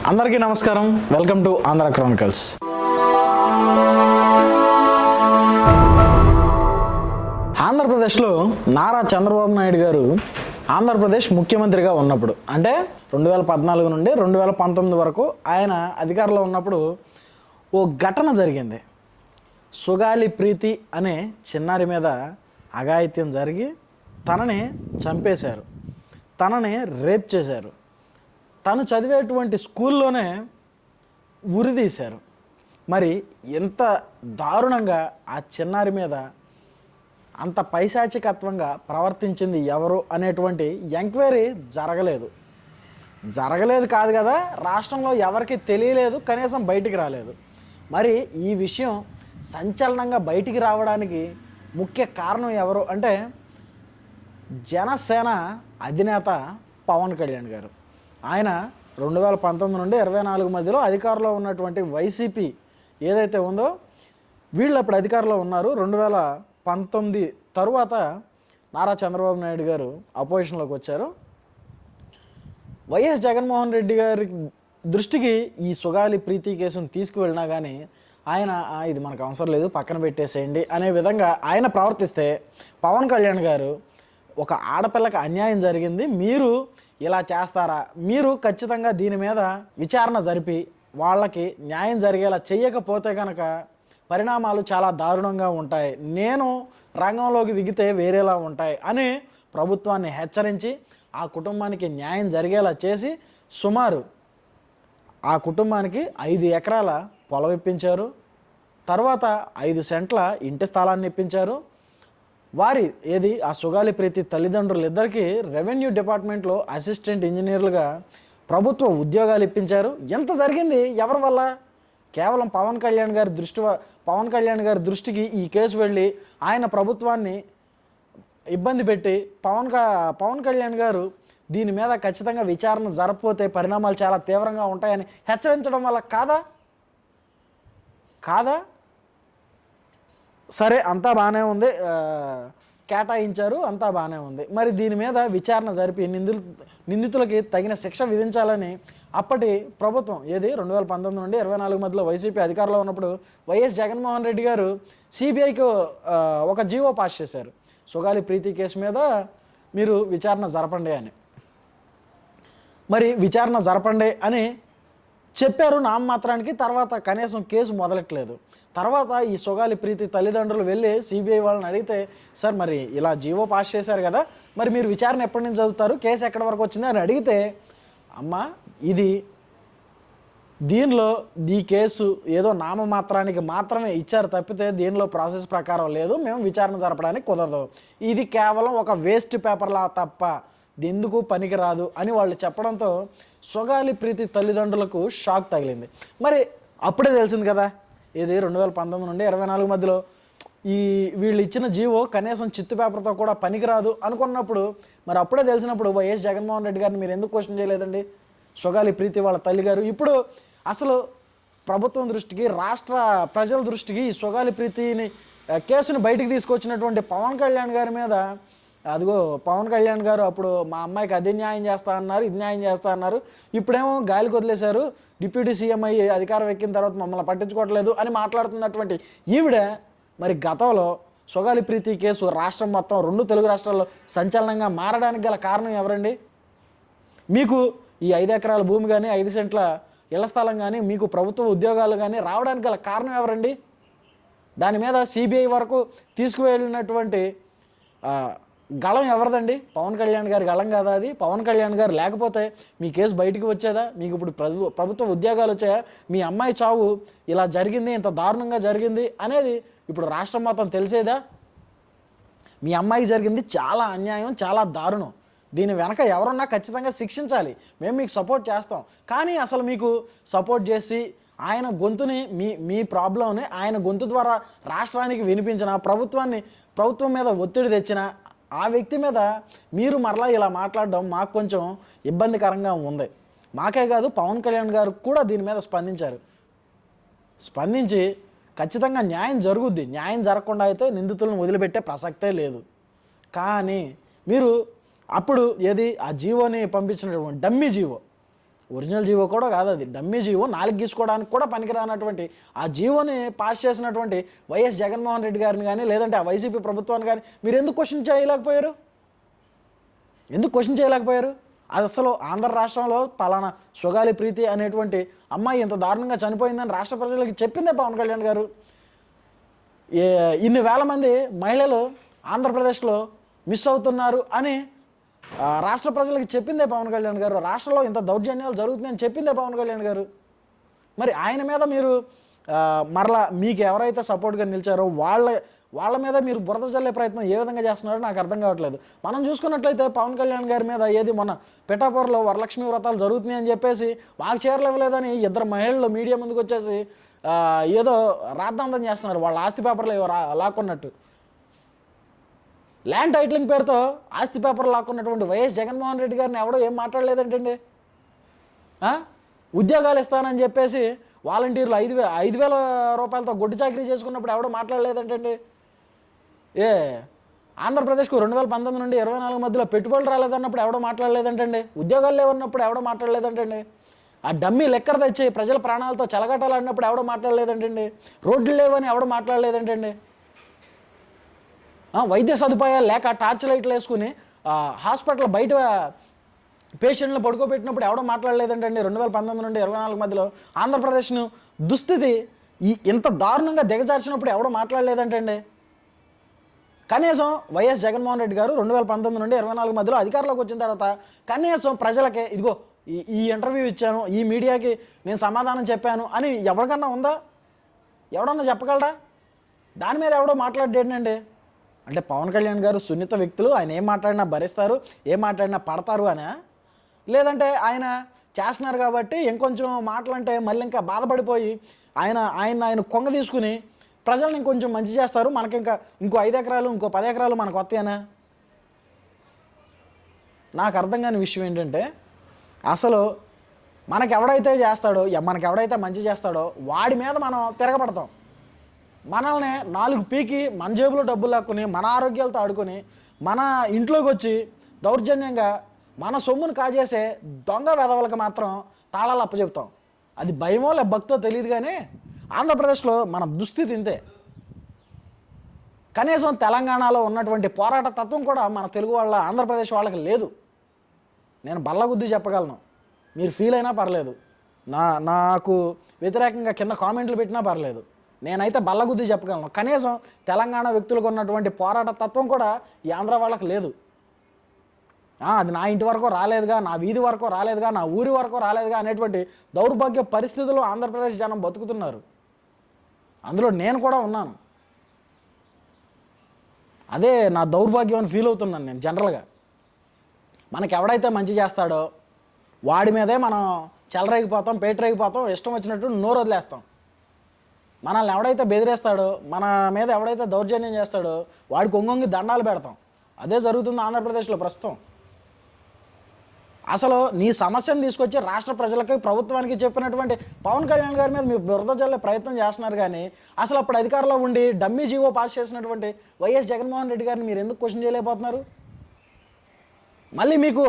అందరికీ నమస్కారం. Welcome to Andhra Chronicles. ఆంధ్రప్రదేశ్లో నారా చంద్రబాబు నాయుడు గారు ఆంధ్రప్రదేశ్ ముఖ్యమంత్రిగా ఉన్నప్పుడు అంటే 2014 నుండి 2019 వరకు ఆయన అధికారంలో ఉన్నప్పుడు ఓ ఘటన జరిగింది. సుగాలి ప్రీతి అనే చిన్నారి మీద అఘాయిత్యం జరిగి తనని చంపేశారు, తనని రేప్ చేశారు. తను చదివేటువంటి స్కూల్లోనే ఉరిదీశారు. మరి ఎంత దారుణంగా ఆ చిన్నారి మీద అంత పైశాచికత్వంగా ప్రవర్తించింది ఎవరు అనేటువంటి ఎంక్వైరీ జరగలేదు కాదు కదా, రాష్ట్రంలో ఎవరికి తెలియలేదు, కనీసం బయటికి రాలేదు. మరి ఈ విషయం సంచలనంగా బయటికి రావడానికి ముఖ్య కారణం ఎవరు అంటే జనసేన అధినేత పవన్ కళ్యాణ్ గారు. ఆయన 2019 నుండి 2024 మధ్యలో అధికారంలో ఉన్నటువంటి వైసీపీ ఏదైతే ఉందో వీళ్ళు అప్పుడు అధికారంలో ఉన్నారు. 2019 తరువాత నారా చంద్రబాబు నాయుడు గారు అపోజిషన్లోకి వచ్చారు. వైఎస్ జగన్మోహన్ రెడ్డి గారి దృష్టికి ఈ సుగాలి ప్రీతి కేసును తీసుకువెళ్ళినా కానీ ఆయన ఇది మనకు అవసరం లేదు, పక్కన పెట్టేసేయండి అనే విధంగా ఆయన ప్రవర్తిస్తే పవన్ కళ్యాణ్ గారు ఒక ఆడపిల్లకి అన్యాయం జరిగింది, మీరు ఇలా చేస్తారా, మీరు ఖచ్చితంగా దీని మీద విచారణ జరిపి వాళ్ళకి న్యాయం జరిగేలా చేయకపోతే కనుక పరిణామాలు చాలా దారుణంగా ఉంటాయి, నేను రంగంలోకి దిగితే వేరేలా ఉంటాయి అని ప్రభుత్వాన్ని హెచ్చరించి ఆ కుటుంబానికి న్యాయం జరిగేలా చేసి సుమారు ఆ కుటుంబానికి 5 ఎకరాల పొలం ఇప్పించారు. తర్వాత 5 సెంట్ల ఇంటి స్థలాన్ని ఇప్పించారు. ఆ సుగాలి ప్రీతి తల్లిదండ్రులు ఇద్దరికి రెవెన్యూ డిపార్ట్మెంట్లో అసిస్టెంట్ ఇంజనీర్లుగా ప్రభుత్వ ఉద్యోగాలు ఇప్పించారు. ఎంత జరిగింది ఎవరి వల్ల? కేవలం పవన్ కళ్యాణ్ గారి దృష్టికి ఈ కేసు వెళ్ళి ఆయన ప్రభుత్వాన్ని ఇబ్బంది పెట్టి పవన్ కళ్యాణ్ గారు దీని మీద ఖచ్చితంగా విచారణ జరపకపోతే పరిణామాలు చాలా తీవ్రంగా ఉంటాయని హెచ్చరించడం వల్ల కాదా? సరే, అంతా బాగానే ఉంది, కేటాయించారు, అంతా బాగానే ఉంది. మరి దీని మీద విచారణ జరిపి నిందితులకి తగిన శిక్ష విధించాలని అప్పటి ప్రభుత్వం 2019 నుండి 2024 మధ్యలో వైసీపీ అధికారంలో ఉన్నప్పుడు వైఎస్ జగన్మోహన్ రెడ్డి గారు సిబిఐకి ఒక జీవో పాస్ చేశారు. సుగాలి ప్రీతి కేసు మీద మీరు విచారణ జరపండి అని. మరి విచారణ జరపండి అని చెప్పారు నామమాత్రానికి. తర్వాత కనీసం కేసు మొదలెట్టలేదు. తర్వాత ఈ సుగాలి ప్రీతి తల్లిదండ్రులు వెళ్ళి సిబిఐ వాళ్ళని అడిగితే, సార్ మరి ఇలా జీవో పాస్ చేశారు కదా, మరి మీరు విచారణ ఎప్పటి నుంచి చదువుతారు, కేసు ఎక్కడి వరకు వచ్చింది అని అడిగితే, అమ్మ దీనిలో ఈ కేసు ఏదో నామమాత్రానికి మాత్రమే ఇచ్చారు తప్పితే దీనిలో ప్రాసెస్ ప్రకారం లేదు, మేము విచారణ జరపడానికి కుదరదు, ఇది కేవలం ఒక వేస్ట్ పేపర్లా తప్ప ఎందుకు పనికిరాదు అని వాళ్ళు చెప్పడంతో సుగాలి ప్రీతి తల్లిదండ్రులకు షాక్ తగిలింది. మరి అప్పుడే తెలిసింది కదా, 2019 నుండి 2024 మధ్యలో వీళ్ళు ఇచ్చిన జీవో కనీసం చిత్తు పేపర్తో కూడా పనికిరాదు అనుకున్నప్పుడు, మరి అప్పుడే తెలిసినప్పుడు వైఎస్ జగన్మోహన్ రెడ్డి గారిని మీరు ఎందుకు క్వశ్చన్ చేయలేదండి? సుగాలి ప్రీతి వాళ్ళ తల్లిగారు ఇప్పుడు అసలు ప్రభుత్వం దృష్టికి, రాష్ట్ర ప్రజల దృష్టికి ఈ సుగాలి ప్రీతిని కేసుని బయటికి తీసుకొచ్చినటువంటి పవన్ కళ్యాణ్ గారి మీద, అదిగో పవన్ కళ్యాణ్ గారు అప్పుడు మా అమ్మాయికి అది న్యాయం చేస్తా అన్నారు, ఇది న్యాయం చేస్తా అన్నారు, ఇప్పుడేమో గాలికి వదిలేశారు, డిప్యూటీ సీఎం అయ్యి అధికారం ఎక్కిన తర్వాత మమ్మల్ని పట్టించుకోవట్లేదు అని మాట్లాడుతున్నటువంటి ఈవిడ మరి గతంలో సుగాలి ప్రీతి కేసు రాష్ట్రం మొత్తం 2 తెలుగు రాష్ట్రాల్లో సంచలనంగా మారడానికి గల కారణం ఎవరండి? మీకు ఈ 5 ఎకరాల భూమి కానీ 5 సెంట్ల ఇళ్ల స్థలం కానీ మీకు ప్రభుత్వ ఉద్యోగాలు కానీ రావడానికి గల కారణం ఎవరండి? దాని మీద సిబిఐ వరకు తీసుకువెళ్ళినటువంటి గళం ఎవరిదండి? పవన్ కళ్యాణ్ గారి గళం కాదా అది? పవన్ కళ్యాణ్ గారు లేకపోతే మీ కేసు బయటికి వచ్చేదా? మీకు ఇప్పుడు ప్రభుత్వ ఉద్యోగాలు వచ్చాయా? మీ అమ్మాయి చావు ఇలా జరిగింది, ఇంత దారుణంగా జరిగింది అనేది ఇప్పుడు రాష్ట్రం మొత్తం తెలిసేదా? మీ అమ్మాయికి జరిగింది చాలా అన్యాయం, చాలా దారుణం, దీని వెనక ఎవరున్నా ఖచ్చితంగా శిక్షించాలి, మేము మీకు సపోర్ట్ చేస్తాం. కానీ అసలు మీకు సపోర్ట్ చేసి ఆయన గొంతుని మీ ప్రాబ్లంని ఆయన గొంతు ద్వారా రాష్ట్రానికి వినిపించిన, ప్రభుత్వం మీద ఒత్తిడి తెచ్చిన ఆ వ్యక్తి మీద మీరు మరలా ఇలా మాట్లాడడం మాకు కొంచెం ఇబ్బందికరంగా ఉంది. మాకే కాదు, పవన్ కళ్యాణ్ గారు కూడా దీని మీద స్పందించి ఖచ్చితంగా న్యాయం జరుగుద్ది, న్యాయం జరగకుండా అయితే నిందితులను వదిలిపెట్టే ప్రసక్తే లేదు. కానీ మీరు అప్పుడు ఆ జీవోని పంపించినటువంటి డమ్మీ జీవో, ఒరిజినల్ జీవో కూడా కాదు, అది డమ్మీ జీవో, నాలుగు గీసుకోవడానికి కూడా పనికిరానటువంటి ఆ జీవోని పాస్ చేసినటువంటి వైఎస్ జగన్మోహన్ రెడ్డి గారిని కానీ లేదంటే ఆ వైసీపీ ప్రభుత్వాన్ని కానీ మీరు ఎందుకు క్వశ్చన్ చేయలేకపోయారు? ఎందుకు క్వశ్చన్ చేయలేకపోయారు? అది అసలు ఆంధ్ర రాష్ట్రంలో పలానా సుగాలి ప్రీతి అనేటువంటి అమ్మాయి ఇంత దారుణంగా చనిపోయిందని రాష్ట్ర ప్రజలకు చెప్పిందే పవన్ కళ్యాణ్ గారు. ఇన్ని వేల మంది మహిళలు ఆంధ్రప్రదేశ్లో మిస్ అవుతున్నారు అని రాష్ట్ర ప్రజలకు చెప్పిందే పవన్ కళ్యాణ్ గారు. రాష్ట్రంలో ఇంత దౌర్జన్యాలు జరుగుతున్నాయని చెప్పిందే పవన్ కళ్యాణ్ గారు. మరి ఆయన మీద మీరు మరలా మీకు ఎవరైతే సపోర్ట్గా నిలిచారో వాళ్ళ మీద మీరు బురద చల్లే ప్రయత్నం ఏ విధంగా చేస్తున్నారో నాకు అర్థం కావట్లేదు. మనం చూసుకున్నట్లయితే పవన్ కళ్యాణ్ గారి మీద ఏది మొన్న పిఠాపురంలో వరలక్ష్మి వ్రతాలు జరుగుతున్నాయి అని చెప్పేసి మాకు చీరలు ఇవ్వలేదని ఇద్దరు మహిళలు మీడియా ముందుకు వచ్చేసి ఏదో రాద్ధాంతం చేస్తున్నారు, వాళ్ళ ఆస్తి పేపర్లు లాక్కున్నట్టు. ల్యాండ్ టైటిలింగ్ పేరుతో ఆస్తి పేపర్లు లాక్కున్నటువంటి వైఎస్ జగన్మోహన్ రెడ్డి గారిని ఎవడో ఏం మాట్లాడలేదంటండి. ఉద్యోగాలు ఇస్తానని చెప్పేసి వాలంటీర్లు 5,000 రూపాయలతో గొడ్డు చాకరీ చేసుకున్నప్పుడు ఎవడో మాట్లాడలేదంటండి. ఆంధ్రప్రదేశ్కు 2019 నుండి 24 మధ్యలో పెట్టుబడులు రాలేదన్నప్పుడు ఎవడో మాట్లాడలేదంటండి. ఉద్యోగాలు లేవన్నప్పుడు ఎవడో మాట్లాడలేదంటండి. ఆ డమ్మీ లెక్కర తెచ్చి ప్రజల ప్రాణాలతో చెలగటాలన్నప్పుడు ఎవడో మాట్లాడలేదంటండి. రోడ్లు లేవని ఎవడో మాట్లాడలేదంటండి. వైద్య సదుపాయాలు లేక టార్చ్ లైట్లు వేసుకుని హాస్పిటల్ బయట పేషెంట్లు పడుకోబెట్టినప్పుడు ఎవడో మాట్లాడలేదంటండి. 2019 నుండి 24 మధ్యలో ఆంధ్రప్రదేశ్ను దుస్థితి ఇంత దారుణంగా దిగజార్చినప్పుడు ఎవడో మాట్లాడలేదంటండి. కనీసం వైఎస్ జగన్మోహన్ రెడ్డి గారు 2019 నుండి 24 మధ్యలో అధికారంలోకి వచ్చిన తర్వాత కనీసం ప్రజలకే ఇదిగో ఈ ఇంటర్వ్యూ ఇచ్చాను, ఈ మీడియాకి నేను సమాధానం చెప్పాను అని ఎవరికన్నా ఉందా? ఎవడన్నా చెప్పగలడా? దాని మీద ఎవడో మాట్లాడేటండి. అంటే పవన్ కళ్యాణ్ గారు సున్నిత వ్యక్తులు, ఆయన ఏం మాట్లాడినా భరిస్తారు, ఏం మాట్లాడినా పడతారు అనే, లేదంటే ఆయన చేస్తున్నారు కాబట్టి ఇంకొంచెం మాటలంటే మళ్ళీ ఇంకా బాధపడిపోయి ఆయన కొంగ తీసుకుని ప్రజల్ని ఇంకొంచెం మంచి చేస్తారు, మనకి ఇంకో 5 ఎకరాలు ఇంకో 10 ఎకరాలు మనకు వస్తాయనా? నాకు అర్థం కాని విషయం ఏంటంటే అసలు మనకి ఎవడైతే మంచి చేస్తాడో వాడి మీద మనం తిరగబడతాం. మనల్ని 4 పీకి మన జేబులో డబ్బులు లాక్కుని మన ఆరోగ్యాలతో ఆడుకొని మన ఇంట్లోకి వచ్చి దౌర్జన్యంగా మన సొమ్మును కాజేసే దొంగ వెధవలకు మాత్రం తాళాలు అప్పచెప్తాం. అది భయమో లే భక్తో తెలియదు, కానీ ఆంధ్రప్రదేశ్లో మన దుస్థితి ఇంతే. కనీసం తెలంగాణలో ఉన్నటువంటి పోరాట తత్వం కూడా మన తెలుగు ఆంధ్రప్రదేశ్ వాళ్ళకి లేదు. నేను బల్లగుద్ది చెప్పగలను, మీరు ఫీల్ అయినా పర్లేదు, నాకు వ్యతిరేకంగా కింద కామెంట్లు పెట్టినా పర్లేదు, నేనైతే బల్లగుద్ది చెప్పగలను. కనీసం తెలంగాణ వ్యక్తులకు ఉన్నటువంటి పోరాట తత్వం కూడా ఈ ఆంధ్ర వాళ్ళకి లేదు. అది నా ఇంటి వరకు రాలేదుగా, నా వీధి వరకు రాలేదుగా, నా ఊరి వరకు రాలేదుగా అనేటువంటి దౌర్భాగ్య పరిస్థితుల్లో ఆంధ్రప్రదేశ్ జనం బతుకుతున్నారు. అందులో నేను కూడా ఉన్నాను. అదే నా దౌర్భాగ్యం అని ఫీల్ అవుతున్నాను నేను జనరల్గా. మనకి ఎవడైతే మంచి చేస్తాడో వాడి మీదే మనం చెలరేగిపోతాం, పేటరేగిపోతాం, ఇష్టం వచ్చినట్టు నోరు వదిలేస్తాం. మనల్ని ఎవడైతే బెదిరేస్తాడో, మన మీద ఎవడైతే దౌర్జన్యం చేస్తాడో వాడికి ఒంగొంగి దండాలు పెడతాం. అదే జరుగుతుంది ఆంధ్రప్రదేశ్లో ప్రస్తుతం. అసలు నీ సమస్యను తీసుకొచ్చి రాష్ట్ర ప్రజలకి ప్రభుత్వానికి చెప్పినటువంటి పవన్ కళ్యాణ్ గారి మీద మీరు బురద జల్లే ప్రయత్నం చేస్తున్నారు, కానీ అసలు అప్పుడు అధికారంలో ఉండి డమ్మీ జీవో పాస్ చేసినటువంటి వైఎస్ జగన్మోహన్ రెడ్డి గారిని మీరు ఎందుకు క్వశ్చన్ చేయలేకపోతున్నారు? మళ్ళీ మీకు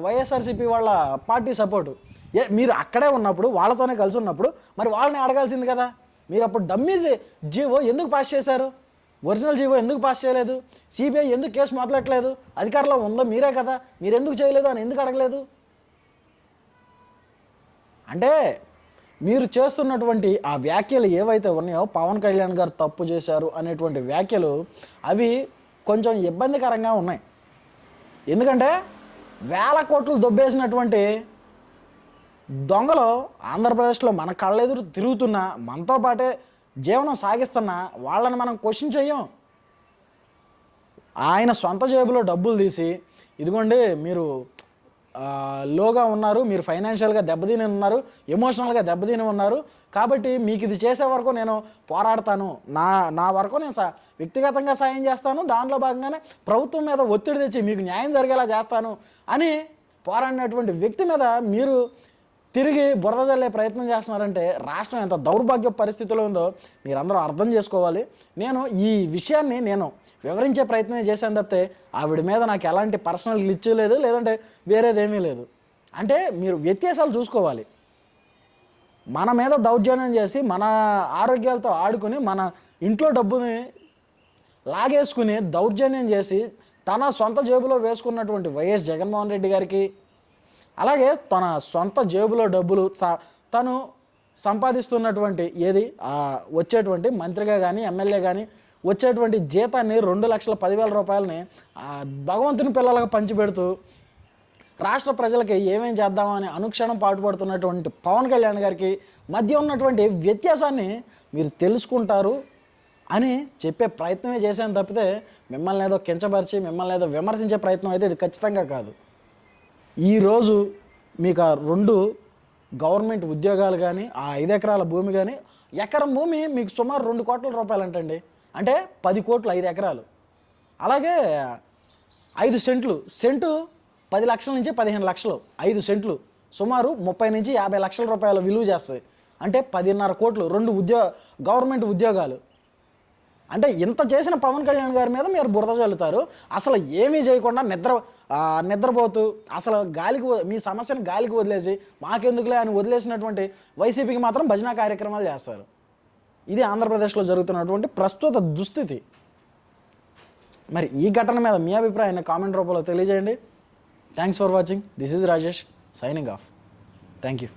వైఎస్ఆర్సీపీ వాళ్ళ పార్టీ సపోర్టు, మీరు అక్కడే ఉన్నప్పుడు వాళ్ళతోనే కలిసి ఉన్నప్పుడు మరి వాళ్ళని అడగాల్సింది కదా. మీరు అప్పుడు డమ్మీ జీవో ఎందుకు పాస్ చేశారు? ఒరిజినల్ జీవో ఎందుకు పాస్ చేయలేదు? సిబిఐ ఎందుకు కేసు మొదలెట్టలేదు? అధికారంలో ఉందో మీరే కదా, మీరు ఎందుకు చేయలేదు అని ఎందుకు అడగలేదు? అంటే మీరు చేస్తున్నటువంటి ఆ వ్యాఖ్యలు ఏవైతే ఉన్నాయో పవన్ కళ్యాణ్ గారు తప్పు చేశారు అనేటువంటి వ్యాఖ్యలు అవి కొంచెం ఇబ్బందికరంగా ఉన్నాయి. ఎందుకంటే 1000 కోట్లు దొబ్బేసినటువంటి దొంగలు ఆంధ్రప్రదేశ్లో మన కళ్ళెదురు తిరుగుతున్న, మనతో పాటే జీవనం సాగిస్తున్న వాళ్ళని మనం క్వశ్చన్ చెయ్యం. ఆయన సొంత జేబులో డబ్బులు తీసి ఇదిగోండి మీరు లోగా ఉన్నారు, మీరు ఫైనాన్షియల్గా దెబ్బతిని ఉన్నారు, ఎమోషనల్గా దెబ్బతిని ఉన్నారు, కాబట్టి మీకు ఇది చేసే వరకు నేను పోరాడతాను, నా వరకు నేను వ్యక్తిగతంగా సాయం చేస్తాను, దానిలో భాగంగానే ప్రభుత్వం మీద ఒత్తిడి తెచ్చి మీకు న్యాయం జరిగేలా చేస్తాను అని పోరాడినటువంటి వ్యక్తి మీద మీరు తిరిగి బురద జల్లే ప్రయత్నం చేస్తున్నారంటే రాష్ట్రం ఎంత దౌర్భాగ్య పరిస్థితిలో ఉందో మీరందరూ అర్థం చేసుకోవాలి. నేను ఈ విషయాన్ని వివరించే ప్రయత్నం చేశాను తప్పితే ఆవిడ మీద నాకు ఎలాంటి పర్సనల్ గ్లిచ్ లేదు, లేదంటే వేరేదేమీ లేదు. అంటే మీరు వ్యత్యాసాలు చూసుకోవాలి. మన మీద దౌర్జన్యం చేసి మన ఆరోగ్యాలతో ఆడుకుని మన ఇంట్లో డబ్బుని లాగేసుకుని దౌర్జన్యం చేసి తన సొంత జేబులో వేసుకున్నటువంటి వైఎస్ జగన్మోహన్ రెడ్డి గారికి, అలాగే తన సొంత జేబులో డబ్బులు తను సంపాదిస్తున్నటువంటి వచ్చేటువంటి మంత్రిగా కానీ ఎమ్మెల్యే కానీ వచ్చేటువంటి జీతాన్ని 2,10,000 రూపాయలని భగవంతుని పిల్లలకు పంచిపెడుతూ రాష్ట్ర ప్రజలకి ఏమేం చేద్దామని అనుక్షణం పాటుపడుతున్నటువంటి పవన్ కళ్యాణ్ గారికి మధ్య ఉన్నటువంటి వ్యత్యాసాన్ని మీరు తెలుసుకుంటారు అని చెప్పే ప్రయత్నమే చేశాను తప్పితే మిమ్మల్ని ఏదో కించపరిచి మిమ్మల్ని ఏదో విమర్శించే ప్రయత్నం అయితే ఇది ఖచ్చితంగా కాదు. ఈరోజు మీకు 2 గవర్నమెంట్ ఉద్యోగాలు కానీ, ఆ 5 ఎకరాల భూమి కానీ, ఎకరం భూమి మీకు సుమారు 2 కోట్ల రూపాయలు అంటండి. అంటే 10 కోట్లు 5 ఎకరాలు. అలాగే 5 సెంట్లు, సెంటు 10 లక్షల నుంచి 15 లక్షలు, 5 సెంట్లు సుమారు 30 నుంచి 50 లక్షల రూపాయల విలువ చేస్తాయి. అంటే 10.5 కోట్లు 2 గవర్నమెంట్ ఉద్యోగాలు. అంటే ఇంత చేసిన పవన్ కళ్యాణ్ గారి మీద మీరు బురద చల్లుతారు. అసలు ఏమీ చేయకుండా నిద్రపోతూ అసలు మీ సమస్యను గాలికి వదిలేసి మాకెందుకులే అని వదిలేసినటువంటి వైసీపీకి మాత్రం భజన కార్యక్రమాలు చేస్తారు. ఇది ఆంధ్రప్రదేశ్లో జరుగుతున్నటువంటి ప్రస్తుత దుస్థితి. మరి ఈ ఘటన మీద మీ అభిప్రాయాన్ని కామెంట్ రూపంలో తెలియజేయండి. Thanks for watching. This is Rajesh signing off. Thank you.